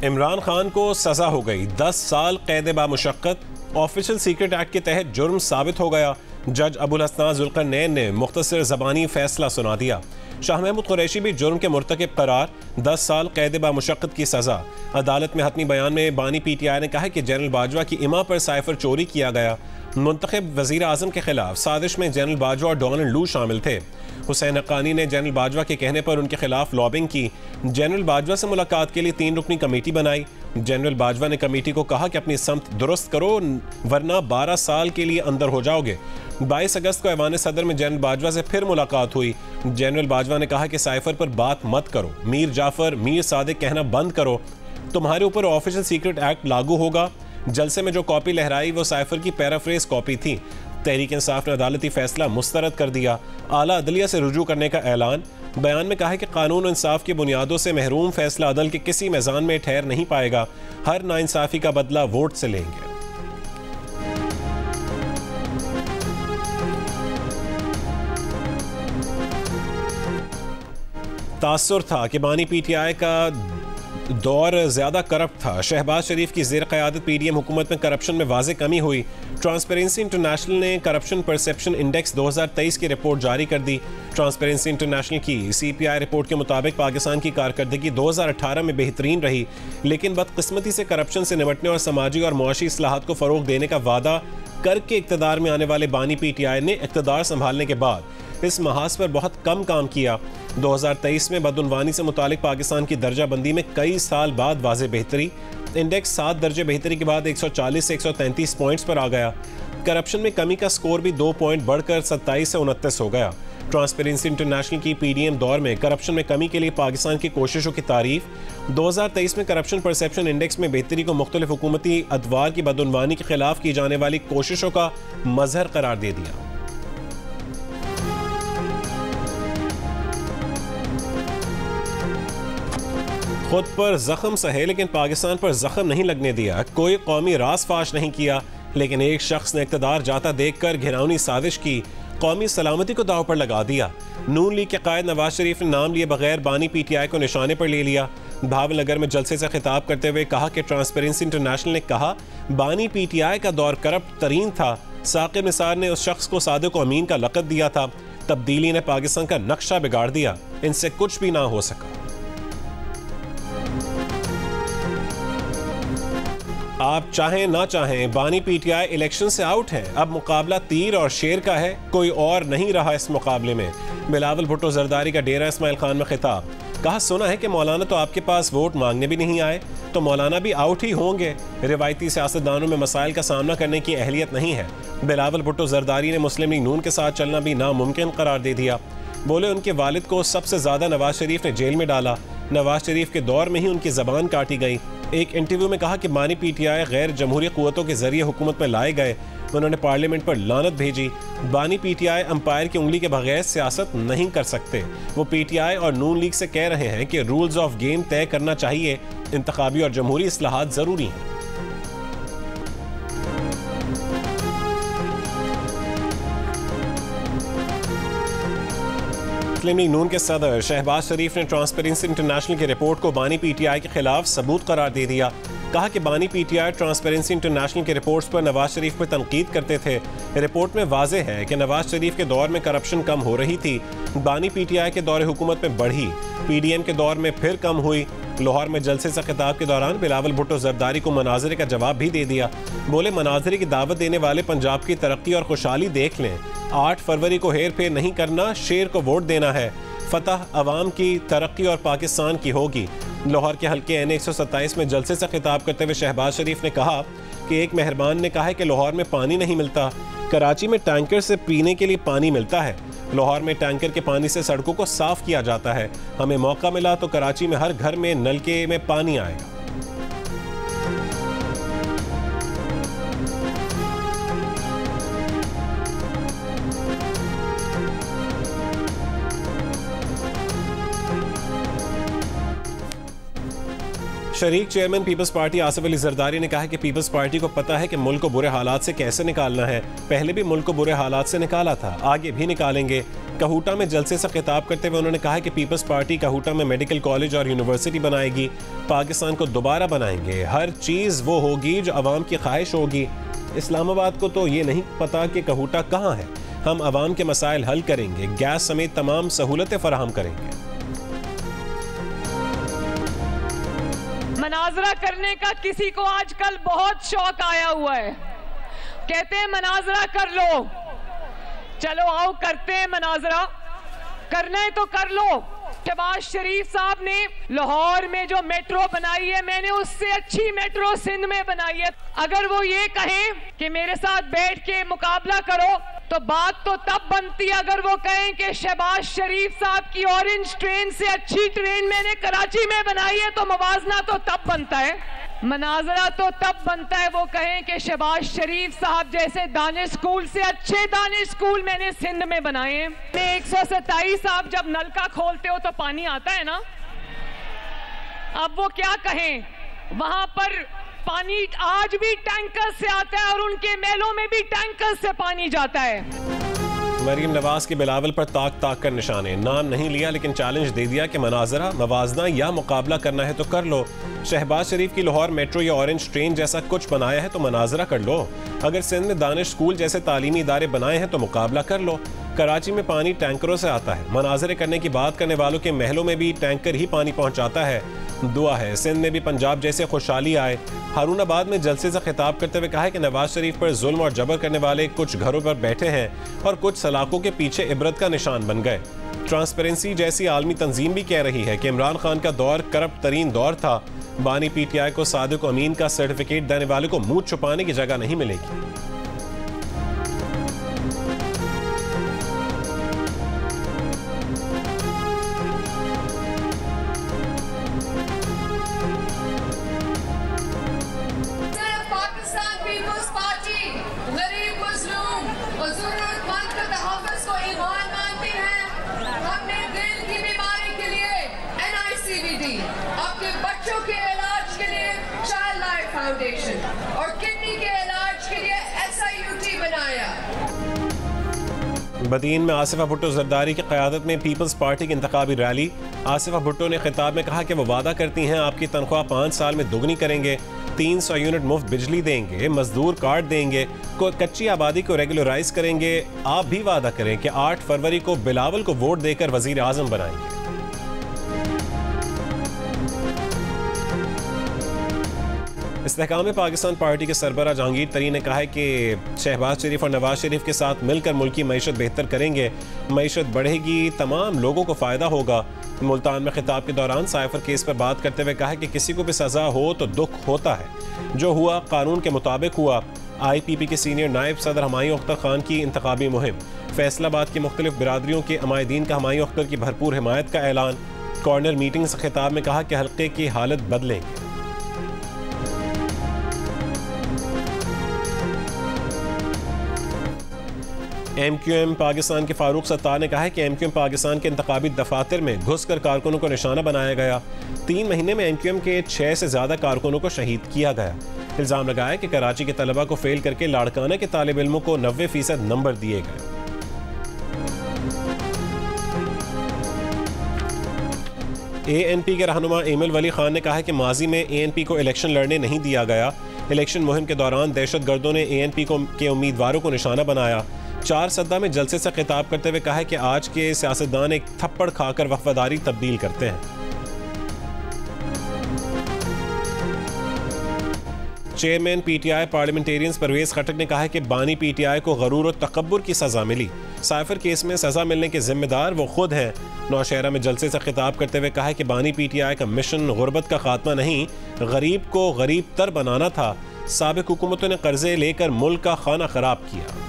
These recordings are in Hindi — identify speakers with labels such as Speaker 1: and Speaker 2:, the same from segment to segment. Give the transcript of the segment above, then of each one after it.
Speaker 1: इमरान खान को सजा हो गई, 10 साल कैद बामुशक्कत। ऑफिशियल सीक्रेट एक्ट के तहत जुर्म साबित हो गया। जज अबुल हसन जुल्करनैन ने मुख्तसर ज़बानी फैसला सुना दिया। शाह महमूद कुरैशी भी जुर्म के मुर्तकिब करार, 10 साल कैद बामुशक्कत की सजा। अदालत में हतमी बयान में बानी PTI ने कहा कि जनरल बाजवा की इमा पर साइफर चोरी किया गया। मुंतखब वज़ीर आज़म के खिलाफ साजिश में जनरल बाजवा और डोनाल्ड लू शामिल थे। हुसैन हक्कानी ने जनरल बाजवा के कहने पर उनके खिलाफ लॉबिंग की। जनरल बाजवा से मुलाकात के लिए 3 रुकनी कमेटी बनाई। जनरल बाजवा ने कमेटी को कहा कि अपनी समत दुरुस्त करो वरना 12 साल के लिए अंदर हो जाओगे। 22 अगस्त को ऐवान सदर में जनरल बाजवा से फिर मुलाकात हुई। जनरल बाजवा ने कहा कि साइफर पर बात मत करो, मीर जाफर, मीर सादिक कहना बंद करो, तुम्हारे ऊपर ऑफिशियल सीक्रेट एक्ट लागू होगा। जलसे में जो कॉपी लहराई वो साइफर की पैराफ्रेज कॉपी थी। तहरीक इंसाफ ने अदालती फैसला मुस्तरद कर दिया। आला अदलिया से रुजू करने का ऐलान। बयान में कहा है कि कानून इंसाफ की बुनियादों से महरूम फैसला अदल के किसी मैदान में ठहर नहीं पाएगा। हर नाइंसाफी का बदला वोट से लेंगे। तासुर था कि बानी PTI का दौर ज़्यादा करप्ट था। शहबाज शरीफ की ज़ेर क़यादत PDM हुकूमत में करप्शन में वाज़े कमी हुई। ट्रांसपेरेंसी इंटरनेशनल ने करप्शन परसेप्शन इंडेक्स 2023 की रिपोर्ट जारी कर दी। ट्रांसपेरेंसी इंटरनेशनल की CPI रिपोर्ट के मुताबिक पाकिस्तान की कारकर्दगी 2018 में बेहतरीन रही, लेकिन बदकिस्मती से करप्शन से निपटने और समाजी और मुआशी इस्लाहात को फ़रोग देने का वादा करके इक़्तिदार में आने वाले बानी PTI ने इक़्तिदार संभालने के बाद इस महाज पर बहुत कम काम किया। 2023 में बदउनवानी से मुतालिक पाकिस्तान की दर्जा बंदी में कई साल बाद वाज़े बेहतरी। इंडेक्स 7 दर्जे बेहतरी के बाद 140 से 133 पॉइंट्स पर आ गया। करप्शन में कमी का स्कोर भी 2 पॉइंट बढ़कर 27 से 29 हो गया। ट्रांसपेरेंसी इंटरनेशनल की PDM दौर में करप्शन में कमी के लिए पाकिस्तान की कोशिशों की तारीफ। 2023 में करप्शन परसेप्शन इंडेक्स में बेहतरी को मुख्तलिफ हुकूमती अदवार की बदउनवानी के खिलाफ की जाने वाली कोशिशों का मजहर करार दे दिया। खुद पर जख्म सहे लेकिन पाकिस्तान पर जख्म नहीं लगने दिया। कोई कौमी राज फाश नहीं किया, लेकिन एक शख्स ने इक़्तिदार जाता देखकर घिनौनी साजिश की, कौमी सलामती को दाव पर लगा दिया। नून लीग के कायद नवाज शरीफ ने नाम लिए बगैर बानी PTI को निशाने पर ले लिया। भावनगर में जलसे से खिताब करते हुए कहा कि ट्रांसपेरेंसी इंटरनेशनल ने कहा बानी PTI का दौर करप्ट तरीन था। साकिब निसार ने उस शख्स को सादिक अमीन का लक़ब दिया था। तब्दीली ने पाकिस्तान का नक्शा बिगाड़ दिया, इनसे कुछ भी ना हो सका। आप चाहें ना चाहें बानी PTI इलेक्शन से आउट है। अब मुकाबला तीर और शेर का है, कोई और नहीं रहा इस मुकाबले में। बिलावल भुट्टो जरदारी का डेरा इस्माइल खान में खिताब। कहा सुना है कि मौलाना तो आपके पास वोट मांगने भी नहीं आए, तो मौलाना भी आउट ही होंगे। रिवायती सियासतदानों में मसाइल का सामना करने की अहलियत नहीं है। बिलावल भुट्टो जरदारी ने मुस्लिम लीग नून के साथ चलना भी नामुमकिन करार दे दिया। बोले उनके वालिद को सबसे ज़्यादा नवाज शरीफ ने जेल में डाला। नवाज शरीफ के दौर में ही उनकी ज़बान काटी गई। एक इंटरव्यू में कहा कि बानी PTI गैर जमहूरी क़ुव्वतों के जरिए हुकूमत में लाए गए। उन्होंने पार्लियामेंट पर लानत भेजी। बानी PTI अंपायर की उंगली के बगैर सियासत नहीं कर सकते। वो PTI और नून लीग से कह रहे हैं कि रूल्स ऑफ गेम तय करना चाहिए। इंतखाबी और जमहूरी इस्लाहात ज़रूरी हैं। मुस्लिम लीग नून के सदर शहबाज शरीफ ने ट्रांसपेरेंसी इंटरनेशनल की रिपोर्ट को बानी PTI के खिलाफ सबूत करार दे दिया। कहा कि बानी PTI ट्रांसपेरेंसी इंटरनेशनल की रिपोर्ट्स पर नवाज शरीफ पर तनकीद करते थे। रिपोर्ट में वाज़े है कि नवाज शरीफ के दौर में करप्शन कम हो रही थी, बानी PTI के दौर हुकूमत में बढ़ी, PDM के दौर में फिर कम हुई। लाहौर में जलसे से खिताब के दौरान बिलावल भुट्टो जरदारी को मनाजरे का जवाब भी दे दिया। बोले मनाजरे की दावत देने वाले पंजाब की तरक्की और खुशहाली देख लें। 8 फरवरी को हेर फेर नहीं करना, शेर को वोट देना है। फतह अवाम की, तरक्की और पाकिस्तान की होगी। लाहौर के हल्के NA 127 में जलसे से खिताब करते हुए शहबाज शरीफ ने कहा कि एक मेहरबान ने कहा है कि लाहौर में पानी नहीं मिलता, कराची में टैंकर से पीने के लिए पानी मिलता है। लाहौर में टैंकर के पानी से सड़कों को साफ किया जाता है। हमें मौका मिला तो कराची में हर घर में नलके में पानी आएगा। शरीक chairman peoples party Asif Ali Zardari ने कहा कि पीपल्स पार्टी को पता है कि मुल्क को बुरे हालात से कैसे निकालना है। पहले भी मुल्क को बुरे हालात से निकाला था, आगे भी निकालेंगे। कहूटा में जलसे से खिताब करते हुए उन्होंने कहा कि पीपल्स पार्टी कहूटा में मेडिकल कॉलेज और यूनिवर्सिटी बनाएगी, पाकिस्तान को दोबारा बनाएंगे, हर चीज़ वो होगी जो अवाम की ख्वाहिश होगी। इस्लामाबाद को तो ये नहीं पता कि कहूटा कहाँ है। हम अवाम के मसाइल हल करेंगे, गैस समेत तमाम सहूलतें फराहम करेंगे।
Speaker 2: मनाजरा करने का किसी को आजकल बहुत शौक आया हुआ है, कहते हैं मनाजरा कर लो। चलो आओ करते हैं मनाजरा, करना है तो कर लो। शहबाज शरीफ साहब ने लाहौर में जो मेट्रो बनाई है, मैंने उससे अच्छी मेट्रो सिंध में बनाई है। अगर वो ये कहें कि मेरे साथ बैठ के मुकाबला करो तो बात तो तब बनती है अगर वो कहें कि शहबाज शरीफ साहब की ऑरेंज ट्रेन से अच्छी ट्रेन मैंने कराची में बनाई है, तो मवाजना तो तब बनता है, मनाजरा तो तब बनता है वो कहें कि शहबाज शरीफ साहब जैसे दानिश स्कूल से अच्छे दानिश स्कूल मैंने सिंध में बनाए हैं। 127 आप जब नलका खोलते हो तो पानी आता है ना, अब वो क्या कहें, वहां पर पानी आज भी टैंकर से आता है और उनके मेलों में भी टैंकर से पानी जाता है।
Speaker 1: मरीम नवाज के बिलावल पर ताक ताक कर निशाने, नाम नहीं लिया लेकिन चैलेंज दे दिया कि मनाजरा, मवाजना या मुकाबला करना है तो कर लो। शहबाज शरीफ की लाहौर मेट्रो या ऑरेंज ट्रेन जैसा कुछ बनाया है तो मनाजरा कर लो। अगर सिंध में दानिश स्कूल जैसे तालीमी इदारे बनाए हैं तो मुकाबला कर लो। कराची में पानी टैंकरों से आता है, मनाजरे करने की बात करने वालों के महलों में भी टैंकर ही पानी पहुंचाता है। दुआ है सिंध में भी पंजाब जैसे खुशहाली आए। हारूनाबाद में जलसे से खिताब करते हुए कहा है कि नवाज शरीफ पर जुल्म और जबर करने वाले कुछ घरों पर बैठे हैं और कुछ सलाखों के पीछे इबरत का निशान बन गए। ट्रांसपेरेंसी जैसी आलमी तंजीम भी कह रही है कि इमरान खान का दौर करप्ट तरीन दौर था। बानी पीटीआई को सादिक अमीन का सर्टिफिकेट देने वाले को मुंह छुपाने की जगह नहीं मिलेगी।
Speaker 3: और किडनी के इलाज के लिए SIUT बनाया।
Speaker 1: बदीन में आसिफा भुट्टो जरदारी की क़यादत में पीपल्स पार्टी की इंतखाबी रैली। आसिफा भुट्टो ने खिताब में कहा कि वो वादा करती हैं आपकी तनख्वाह 5 साल में दोगुनी करेंगे, 300 यूनिट मुफ्त बिजली देंगे, मजदूर कार्ड देंगे, कच्ची आबादी को रेगुलराइज करेंगे। आप भी वादा करें कि 8 फरवरी को बिलावल को वोट देकर वजीर आजम बनाएंगे। इस्तेहकाम पाकिस्तान पार्टी के सरबराह जहांगीर तरीन ने कहा है कि शहबाज शरीफ और नवाज शरीफ के साथ मिलकर मुल्की मईशत बेहतर करेंगे, मईशत बढ़ेगी, तमाम लोगों को फ़ायदा होगा। मुल्तान में खिताब के दौरान साइफर केस पर बात करते हुए कहा है कि किसी को भी सज़ा हो तो दुख होता है, जो हुआ कानून के मुताबिक हुआ। IPP के सीनियर नायब सदर हुमायूं अख्तर खान की इंतखाबी मुहिम। फैसलाबाद की मुख्तलिफ बिरादरियों के अमायदीन का हुमायूं अख्तर की भरपूर हिमायत का ऐलान। कॉर्नर मीटिंग से खिताब में कहा कि हल्के की हालत बदलेंगे। MQM पाकिस्तान के फारूक सत्तार ने कहा है कि MQM पाकिस्तान के इंतखाबी दफातर में घुसकर कारकुनों को निशाना बनाया गया। 3 महीने में MQM के 6 से ज़्यादा कारकुनों को शहीद किया गया। इल्ज़ाम लगाया कि कराची के तलबा को फेल करके लाड़काना के तालिब इल्मों को 90% नंबर दिए गए। ANP के रहनुमा एमिल वली खान ने कहा है कि माजी में ANP को इलेक्शन लड़ने नहीं दिया गया। इलेक्शन मुहिम के दौरान दहशत गर्दों ने ANP के उम्मीदवारों को निशाना बनाया। 4 सद्दा में जलसे से खिताब करते हुए कहा है कि आज के सियासतदान एक थप्पड़ खाकर वफादारी तब्दील करते हैं। चेयरमैन PTI पार्लियामेंटेरियंस परवेज खटक ने कहा है कि बानी PTI को गरूर और तकब्बुर की सजा मिली। साइफर केस में सजा मिलने के जिम्मेदार वो खुद हैं। नौशहरा में जलसे से खिताब करते हुए कहा है कि बानी PTI का मिशन गुर्बत का खात्मा नहीं, गरीब को गरीब तर बनाना था। साबिक हुकूमतों ने कर्जे लेकर मुल्क का खाना खराब किया।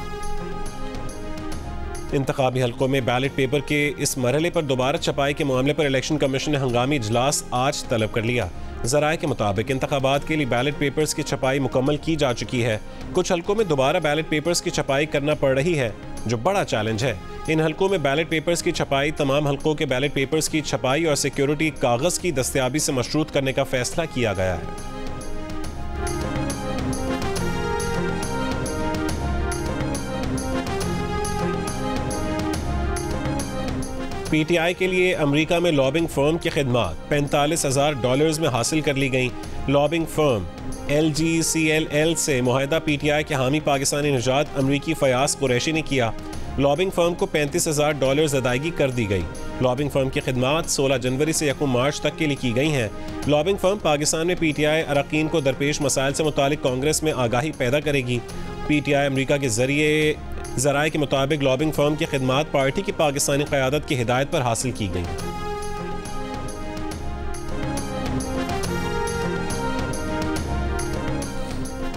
Speaker 1: इंतखाबी हलकों में बैलेट पेपर के इस मरहले पर दोबारा छपाई के मामले पर इलेक्शन कमीशन ने हंगामी इजलास आज तलब कर लिया। ज़राए के मुताबिक इंतखाबात के लिए बैलेट पेपर्स की छपाई मुकम्मल की जा चुकी है। कुछ हलकों में दोबारा बैलेट पेपर्स की छपाई करना पड़ रही है, जो बड़ा चैलेंज है। इन हलकों में बैलेट पेपर्स की छपाई तमाम हलकों के बैलेट पेपर्स की छपाई और सिक्योरिटी कागज़ की दस्तयाबी से मशरूत करने का फैसला किया गया है। PTI के लिए अमेरिका में लॉबिंग फर्म की खिदमात $45,000 में हासिल कर ली गई। लॉबिंग फर्म LGCLL से मुआहदा PTI के हामी पाकिस्तानी निजात अमरीकी फयाज कुरैशी ने किया। लॉबिंग फर्म को $35,000 अदायगी कर दी गई। लॉबिंग फर्म की खिदमात 16 जनवरी से 1 मार्च तक के लिए की गई हैं। लॉबिंग फर्म पाकिस्तान में PTI अरकान को दरपेश मसाइल से मुतालिक कांग्रेस में आगाही पैदा करेगी। PTI अमरीका के ज़राए के मुताबिक लॉबिंग फर्म की खिदमात पार्टी की पाकिस्तानी क़यादत की हिदायत पर हासिल की गई।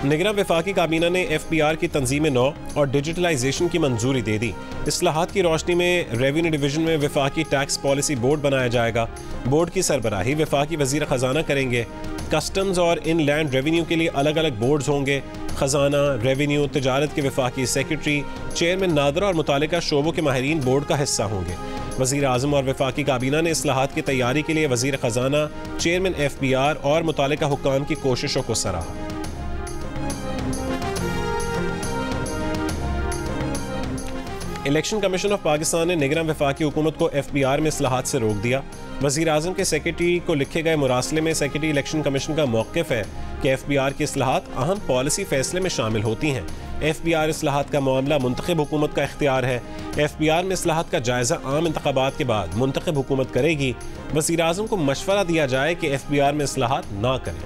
Speaker 1: निगरान वफाकी काबीना ने FPR की तंजीम नौ और डिजिटलाइजेशन की मंजूरी दे दी। इस्लाहात की रोशनी में रेवेन्यू डिवीजन में वफाकी टैक्स पॉलिसी बोर्ड बनाया जाएगा। बोर्ड की सरबराही वफाकी वजीर खजाना करेंगे। कस्टम्स और इनलैंड रेवेन्यू के लिए अलग अलग बोर्ड्स होंगे। खजाना, रेवेन्यू, तजारत के वफाकी सेक्रेटरी, चेयरमैन नादरा और मुतालिका शोबों के माहिरीन बोर्ड का हिस्सा होंगे। वज़ीर आज़म और वफाकी काबीना ने इस्लाहात की तैयारी के लिए वज़ीर खजाना, चेयरमैन FPR और मुतालिका हुक्काम की कोशिशों को सराहा। इलेक्शन कमीशन ऑफ पाकिस्तान ने निगरान वफाकी हुकूमत को FPR में इस्लाहात से रोक दिया। वज़ीर आज़म के सेक्रेटरी को लिखे गए मुरासले में सेक्रेटरी इलेक्शन कमीशन का मौक़िफ़ है कि FPR की इस्लाहात अहम पॉलिसी फ़ैसले में शामिल होती हैं। FPR इस्लाहात का मामला मुंतखब हुकूमत का इख्तियार है। FPR में इस्लाहात का जायज़ा आम इंतख़ाबात के बाद मुंतखब हुकूमत करेगी। वज़ीर आज़म को मशवरा दिया जाए कि FPR में इस्लाहात ना करें।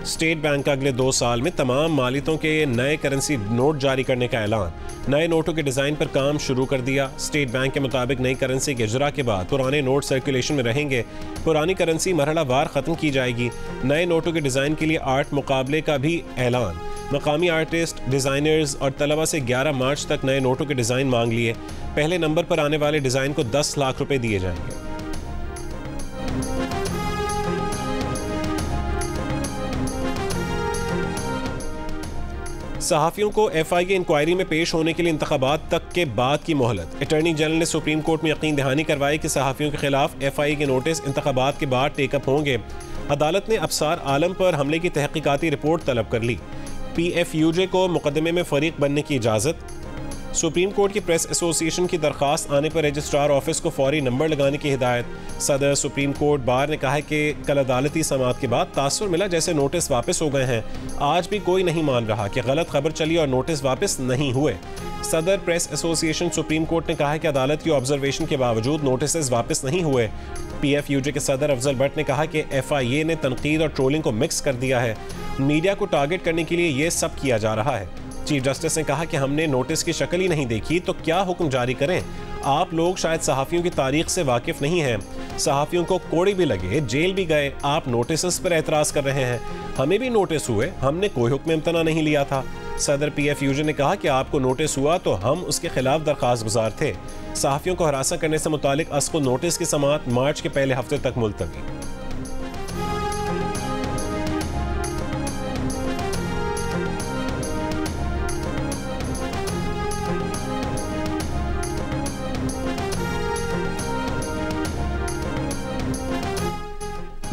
Speaker 1: स्टेट बैंक का अगले 2 साल में तमाम मालिकों के नए करेंसी नोट जारी करने का ऐलान। नए नोटों के डिज़ाइन पर काम शुरू कर दिया। स्टेट बैंक के मुताबिक नई करेंसी के इजरा के बाद पुराने नोट सर्कुलेशन में रहेंगे। पुरानी करेंसी मरहला वार ख़त्म की जाएगी। नए नोटों के डिज़ाइन के लिए आर्ट मुकाबले का भी ऐलान। मकामी आर्टिस्ट, डिज़ाइनर्स और तलबा से 11 मार्च तक नए नोटों के डिज़ाइन मांग लिए। पहले नंबर पर आने वाले डिज़ाइन को 10 लाख रुपये दिए जाएंगे। सहाफ़ियों को FI की इंक्वायरी में पेश होने के लिए इंतखाबात तक के बाद की मोहलत। अटॉर्नी जनरल ने सुप्रीम कोर्ट में यकीन दहानी करवाई कि सहाफ़ियों के खिलाफ FI के नोटिस इंतखाबात के बाद टेकअप होंगे। अदालत ने अफसार आलम पर हमले की तहकीकाती रिपोर्ट तलब कर ली। PFUJ को मुकदमे में फरीक बनने की इजाज़त। सुप्रीम कोर्ट की प्रेस एसोसिएशन की दरख्वास्त आने पर रजिस्ट्रार ऑफिस को फौरी नंबर लगाने की हिदायत। सदर सुप्रीम कोर्ट बार ने कहा है कि कल अदालती समाअत के बाद तासुर मिला जैसे नोटिस वापस हो गए हैं। आज भी कोई नहीं मान रहा कि गलत खबर चली और नोटिस वापस नहीं हुए। सदर प्रेस एसोसिएशन सुप्रीम कोर्ट ने कहा है कि अदालत की ऑब्जर्वेशन के बावजूद नोटिस वापस नहीं हुए। PFUJ के सदर अफजल भट्ट ने कहा कि FIA ने तनकीद और ट्रोलिंग को मिक्स कर दिया है। मीडिया को टारगेट करने के लिए ये सब किया जा रहा है। चीफ जस्टिस ने कहा कि हमने नोटिस की शक्ल ही नहीं देखी तो क्या हुक्म जारी करें। आप लोग शायद सहाफ़ियों की तारीख से वाकिफ़ नहीं हैं। सहाफ़ियों को कोड़े भी लगे, जेल भी गए, आप नोटिस पर एतराज़ कर रहे हैं। हमें भी नोटिस हुए, हमने कोई हुक्म इम्तना नहीं लिया था। सदर PFUJ ने कहा कि आपको नोटिस हुआ तो हम उसके खिलाफ दरख्वास्त गुजार थे। सहाफ़ियों को हरासा करने से मुतालिक अस्को नोटिस की समाअत मार्च के पहले हफ्ते तक मुलतवी।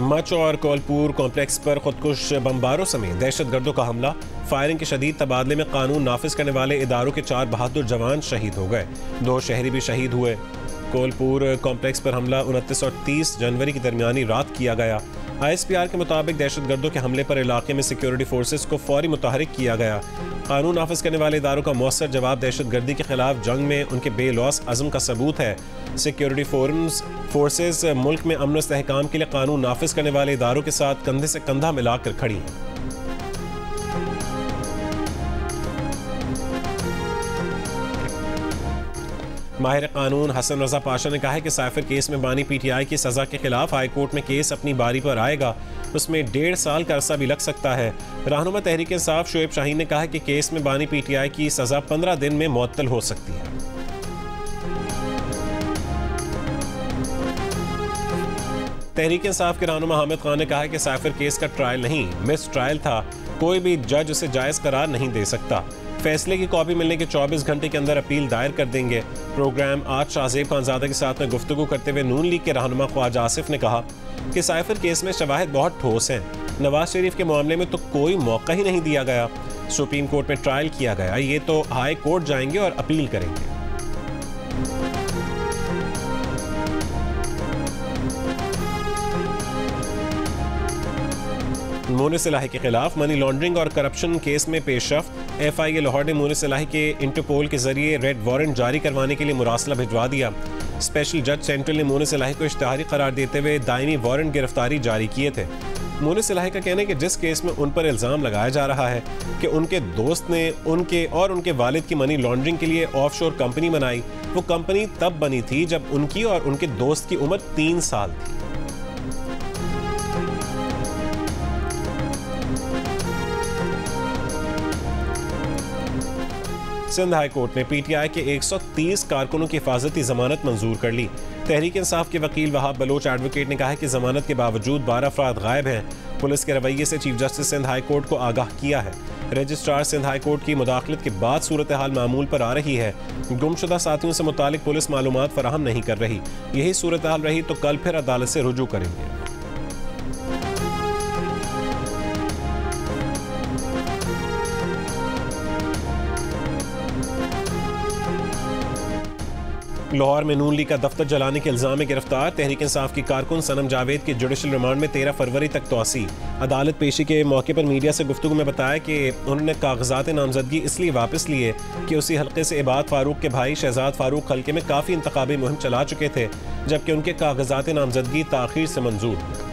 Speaker 1: मच और कोलपुर कॉम्प्लेक्स पर खुदकुश बमबारों समेत दहशतगर्दों का हमला। फायरिंग के शदीद तबादले में कानून नाफिज करने वाले इदारों के 4 बहादुर जवान शहीद हो गए। 2 शहरी भी शहीद हुए। कोलपुर कॉम्प्लेक्स पर हमला 29 और 30 जनवरी की दरमियानी रात किया गया। ISPR के मुताबिक दहशतगर्दों के हमले पर इलाके में सिक्योरिटी फोर्सेस को फौरी मुतहरिक किया गया। कानून नाफिज करने वाले इदारों का मौसर जवाब दहशतगर्दी के खिलाफ जंग में उनके बेलौस अज़म का सबूत है। सिक्योरिटी फोर्सेस मुल्क में अमन इस्तेहकाम के लिए कानून नाफिज करने वाले इदारों के साथ कंधे से कंधा मिलाकर खड़ी हैं। माहिर कानून हसन रजा पाशा ने कहा है कि साइफर केस में बानी PTI की सज़ा के खिलाफ हाई कोर्ट में केस अपनी बारी पर आएगा। उसमें 1.5 साल का अरसा भी लग सकता है। रहनुमा तहरीक इंसाफ शोएब शाहीन ने कहा कि केस में बानी PTI की सज़ा 15 दिन में मुअत्तल हो सकती है। तहरीक इंसाफ के रहनुमा हामिद खान ने कहा कि साइफर केस का ट्रायल नहीं, मिस ट्रायल था। कोई भी जज उसे जायज़ करार नहीं दे सकता। फैसले की कॉपी मिलने के 24 घंटे के अंदर अपील दायर कर देंगे। प्रोग्राम आज शाहजेब खानजादा के साथ में गुफ्तगू करते हुए नून लीग के रहनुमा ख्वाजा आसिफ ने कहा कि साइफर केस में शवाहिद बहुत ठोस हैं। नवाज शरीफ के मामले में तो कोई मौका ही नहीं दिया गया। सुप्रीम कोर्ट में ट्रायल किया गया, ये तो हाई कोर्ट जाएंगे और अपील करेंगे। मोनिस इलाही के खिलाफ मनी लॉन्ड्रिंग और करप्शन केस में पेशरफ्त। FIA लाहौर ने मोनिस इलाही के इंटरपोल के जरिए रेड वारंट जारी करवाने के लिए मुरासला भिजवा दिया। स्पेशल जज सेंट्रल ने मोनिस इलाही को इश्तिहारी करार देते हुए दायमी वारंट गिरफ्तारी जारी किए थे। मोनिस इलाही का कहना है कि जिस केस में उन पर इल्ज़ाम लगाया जा रहा है कि उनके दोस्त ने उनके वालिद की मनी लॉन्ड्रिंग के लिए ऑफशोर कंपनी बनाई, वो कंपनी तब बनी थी जब उनकी और उनके दोस्त की उम्र 3 साल थी। सिंध हाई कोर्ट ने PTI के 130 कारकुनों की हिफाजती जमानत मंजूर कर ली। तहरीक इंसाफ के वकील वहाब बलोच एडवोकेट ने कहा है कि जमानत के बावजूद 12 अफराद गायब हैं। पुलिस के रवैये से chief justice Sindh high court को आगाह किया है। रजिस्ट्रार सिंध हाई कोर्ट की मुदाखलत के बाद सूरत हाल मामूल पर आ रही है। गुमशुदा साथियों से मुतालिक पुलिस मालूमात फराहम नहीं कर रही। यही सूरत हाल रही तो कल फिर अदालत से रुजू करेंगे। लाहौर में नून लीग का दफ्तर जलाने के इल्जाम में गिरफ्तार तहरीक इंसाफ की कारकुन सनम जावेद की जुडिशल रिमांड में 13 फरवरी तक तोसी। अदालत पेशी के मौके पर मीडिया से गुफ्तगू में बताया कि उन्होंने कागजात नामजदगी इसलिए वापस लिए कि उसी हल्के से इबाद फारूक के भाई शहजाद फारूक हल्के में काफ़ी इंतखाबी मुहिम चला चुके थे, जबकि उनके कागजात नामजदगी ताखीर से मंजूर।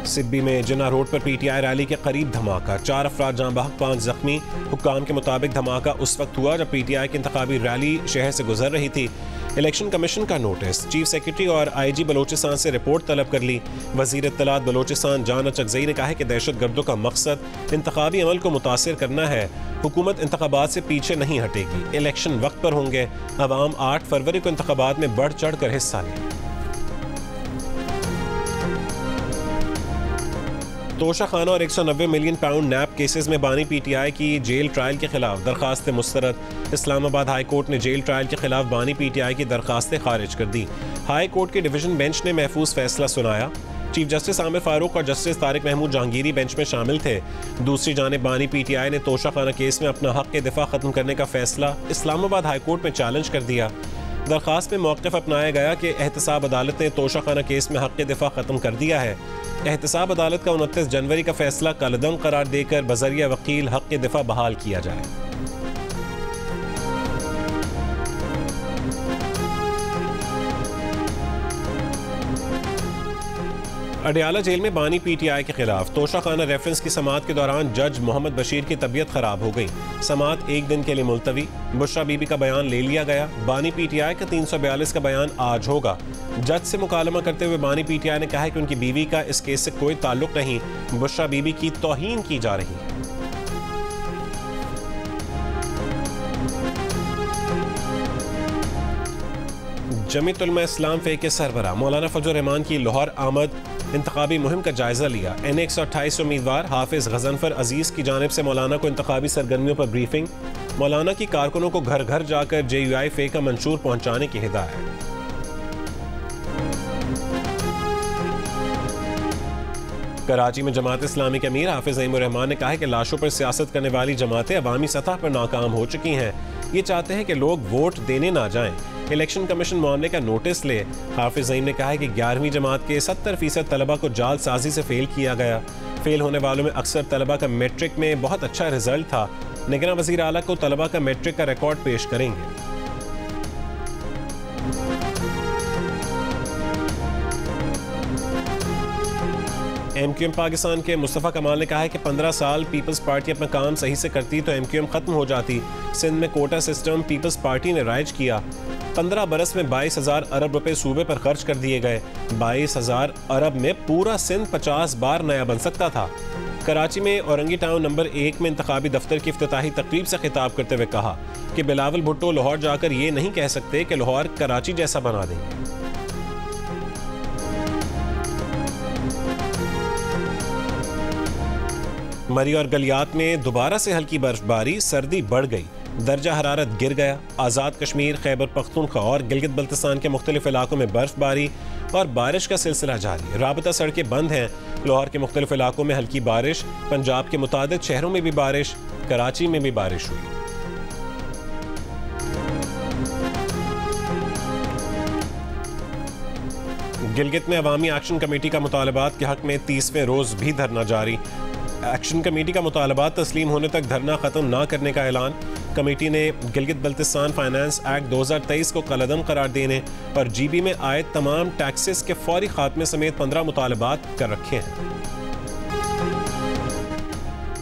Speaker 1: सिब्बी में जिन्ना रोड पर PTI रैली के करीब धमाका, 4 अफराद जाँ बहक 5 जख्मी। हुक्काम के मुताबिक धमाका उस वक्त हुआ जब PTI की इंतखाबी रैली शहर से गुजर रही थी। इलेक्शन कमीशन का नोटिस, चीफ सेक्रेटरी और IG बलोचिस्तान से रिपोर्ट तलब कर ली। वजीर इत्तलात बलोचिस्तान जान अचकजई ने कहा है कि दहशत गर्दों का मकसद इंतखाबी अमल को मुतासिर करना है। हुकूमत इंतखाबात से पीछे नहीं हटेगी, इलेक्शन वक्त पर होंगे। अवाम 8 फरवरी को इंतखाबात में बढ़ चढ़ कर हिस्सा लें। तोशा खाना और 190 मिलियन पाउंड नैप केसेस में बानी PTI की जेल ट्रायल के खिलाफ दरखास्तें मुस्तरद। इस्लामाबाद हाई कोर्ट ने जेल ट्रायल के खिलाफ बानी PTI की दरखास्तें खारिज कर दी। हाई कोर्ट के डिवीजन बेंच ने महफूज फैसला सुनाया। चीफ जस्टिस आमिर फारूक और जस्टिस तारिक महमूद जहांगीरी बेंच में शामिल थे। दूसरी जानिब बानी PTI ने तोशा खाना केस में अपना हक के दिफा खत्म करने का फैसला इस्लामाबाद हाई कोर्ट में चैलेंज कर दिया। दरखास्त में मौक़िफ़ अपनाया गया कि एहतसाब अदालत ने तोशा खाना केस में हक के दिफा खत्म कर दिया है। एहतसाब अदालत का 29 जनवरी का फैसला कलअदम करार देकर बजरिया वकील हक के दिफा बहाल किया जाए। अडियाला जेल में बानी PTI के खिलाफ तोशा खाना रेफरेंस की समाअत के दौरान जज मोहम्मद बशीर की तबीयत खराब हो गई। समाअत 1 दिन के लिए मुलतवी। बुशरा बीबी का बयान ले लिया गया। बानी PTI का 342 का बयान आज होगा। जज से मुकालमा करते हुए बानी PTI ने कहा है कि उनकी बीवी का इस केस से कोई ताल्लुक नहीं, बुशरा बीबी की तौहीन की जा रही है। जमीयत उलमा इस्लाम फे के सरबराह मौलाना फजल रहमान की लाहौर आमद, इंतखाबी मुहिम का जायजा लिया। NA 128 उम्मीदवार हाफिज गजनफर अजीज की जानिब से मौलाना को इंतखाबी सरगर्मियों पर ब्रीफिंग। मौलाना की कारकुनों को घर घर जाकर JUI फे का मंशूर पहुंचाने की हिदायत। कराची में जमात इस्लामी के अमीर हाफिज ज़हीमुर रहमान ने कहा है कि लाशों पर सियासत करने वाली जमातें अवामी सतह पर नाकाम हो चुकी हैं। ये चाहते हैं कि लोग वोट देने ना जाएं। इलेक्शन कमीशन मामले का नोटिस ले। हाफिज ज़हीम ने कहा है कि 11वीं जमात के 70% तलबा को जालसाजी से फेल किया गया। फेल होने वालों में अक्सर तलबा का मैट्रिक में बहुत अच्छा रिजल्ट था। निगरान वज़ीर आला को तलबा का मैट्रिक का रिकॉर्ड पेश करेंगे। MQM पाकिस्तान के मुस्तफ़ा कमाल ने कहा है कि 15 साल पीपल्स पार्टी अपना काम सही से करती तो MQM खत्म हो जाती। सिंध में कोटा सिस्टम पीपल्स पार्टी ने राइज किया। 15 बरस में 22,000 अरब रुपए सूबे पर खर्च कर दिए गए। 22,000 अरब में पूरा सिंध 50 बार नया बन सकता था। कराची में औरंगी टाउन नंबर 1 में इंतखाबी दफ्तर की इफ्तिताही तकरीब से खिताब करते हुए कहा कि बिलावल भुट्टो लाहौर जाकर ये नहीं कह सकते कि लाहौर कराची जैसा बना देंगे। मरी और गलियात में दोबारा से हल्की बर्फबारी, सर्दी बढ़ गई, दर्जा हरारत गिर गया। आज़ाद कश्मीर, खैबर पख्तूनख्वा और गिलगित बल्तिस्तान के मुख्तलिफ इलाकों में बर्फबारी। और बारिश का सिलसिला जारी। राबता सड़कें बंद हैं। लाहौर के मुख्तलिफ इलाकों में हल्की बारिश, पंजाब के मुतादिद शहरों में भी बारिश, कराची में भी बारिश हुई। गिलगित में अवामी एक्शन कमेटी का मुतालबात के हक में 30वें रोज भी धरना जारी। एक्शन कमेटी का मुतालबात तस्लीम होने तक धरना खत्म ना करने का ऐलान। कमेटी ने गिलगित बल्तिस्तान फाइनेंस एक्ट 2023 को कलअदम करार देने और जीबी में आए तमाम टैक्सेस के फौरी खात्मे समेत 15 मुतालबात कर रखे हैं।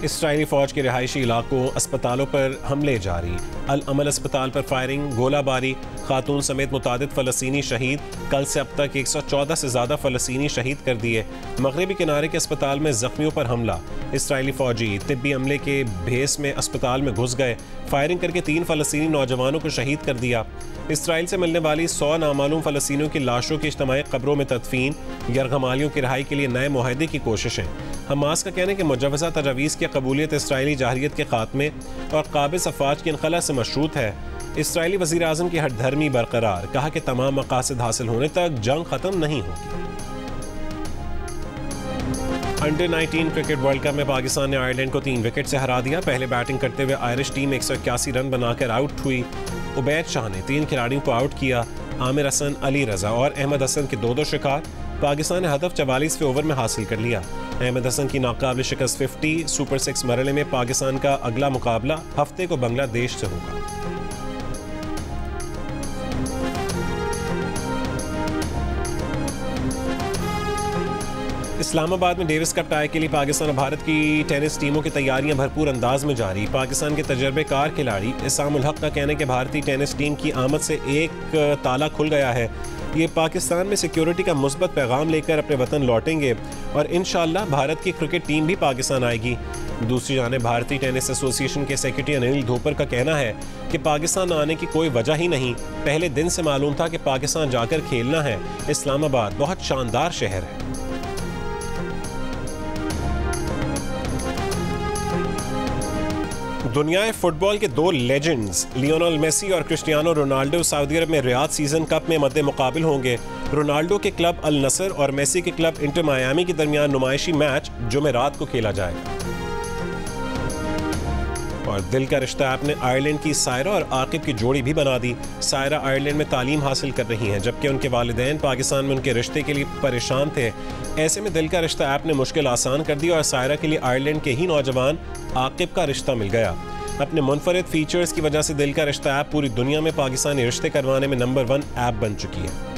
Speaker 1: इसराइली फौज के रिहायशी इलाकों, अस्पतालों पर हमले जारी। अल अमल अस्पताल पर फायरिंग, गोलाबारी, खातून समेत मुतादिद फ़लस्तीनी शहीद। कल से अब तक 114 से ज़्यादा फ़लस्तीनी शहीद कर दिए। मगरबी किनारे के अस्पताल में ज़ख्मियों पर हमला। इसराइली फौजी तिब्बी अमले के भेस में अस्पताल में घुस गए, फायरिंग करके 3 फ़लस्तीनी नौजवानों को शहीद कर दिया। इसराइल से मिलने वाली 100 नामालूम फ़लस्तीनियों की लाशों की इज्तिमाई कब्रों में तदफीन। यरगमालियों की रिहाई के लिए नए मुआहदे की कोशिशें। हमास का कहना है कि मुजव्वज़ा तजावीज़ की कबूलियत इसराइली जाहिरियत के खात्मे और काबिज़ अफवाज की इनखला से मशरूत है। इसराइली वज़ीर आज़म की हठधर्मी बरकरार, कहा कि तमाम मकासद हासिल होने तक जंग खत्म नहीं होगी। अंडर 19 क्रिकेट वर्ल्ड कप में पाकिस्तान ने आयरलैंड को 3 विकेट से हरा दिया। पहले बैटिंग करते हुए आयरिश टीम 181 रन बनाकर आउट हुई। उबैद शाह ने 3 खिलाड़ियों को आउट किया। आमिर हसन, अली रजा और अहमद हसन के 2-2 शिकार। पाकिस्तान ने हदफ 44वें ओवर में हासिल कर लिया। अहमद हसन की नाकाबिल शिकस्त 50। सुपर 6 मरहले में पाकिस्तान का अगला मुकाबला हफ्ते को बांग्लादेश से होगा। इस्लामाबाद में डेविस कप टाई के लिए पाकिस्तान और भारत की टेनिस टीमों की तैयारियां भरपूर अंदाज में जारी। पाकिस्तान के तजर्बेकार खिलाड़ी इसामुल हक का कहना है कि भारतीय टेनिस टीम की आमद से एक ताला खुल गया है। ये पाकिस्तान में सिक्योरिटी का मुस्बत पैगाम लेकर अपने वतन लौटेंगे और इंशाअल्लाह भारत की क्रिकेट टीम भी पाकिस्तान आएगी। दूसरी जानिब भारतीय टेनिस एसोसिएशन के सेक्रेटरी अनिल धोपर का कहना है कि पाकिस्तान आने की कोई वजह ही नहीं। पहले दिन से मालूम था कि पाकिस्तान जाकर खेलना है। इस्लामाबाद बहुत शानदार शहर है। दुनिया फुटबॉल के 2 लेजेंड्स लियोनेल मेसी और क्रिस्टियानो रोनाल्डो सऊदी अरब में रियाद सीजन कप में मद्दे मुकाबिल होंगे। रोनाल्डो के क्लब अल नसर और मेसी के क्लब इंटर मायामी के दरमियान नुमाइशी मैच जुमे रात को खेला जाएगा। और दिल का रिश्ता ऐप ने आयरलैंड की सायरा और आकिब की जोड़ी भी बना दी। सायरा आयरलैंड में तालीम हासिल कर रही हैं, जबकि उनके वालिदैन पाकिस्तान में उनके रिश्ते के लिए परेशान थे। ऐसे में दिल का रिश्ता ऐप ने मुश्किल आसान कर दी और सायरा के लिए आयरलैंड के ही नौजवान आकिब का रिश्ता मिल गया। अपने मुनफरिद फीचर्स की वजह से दिल का रिश्ता ऐप पूरी दुनिया में पाकिस्तानी रिश्ते करवाने में नंबर 1 ऐप बन चुकी है।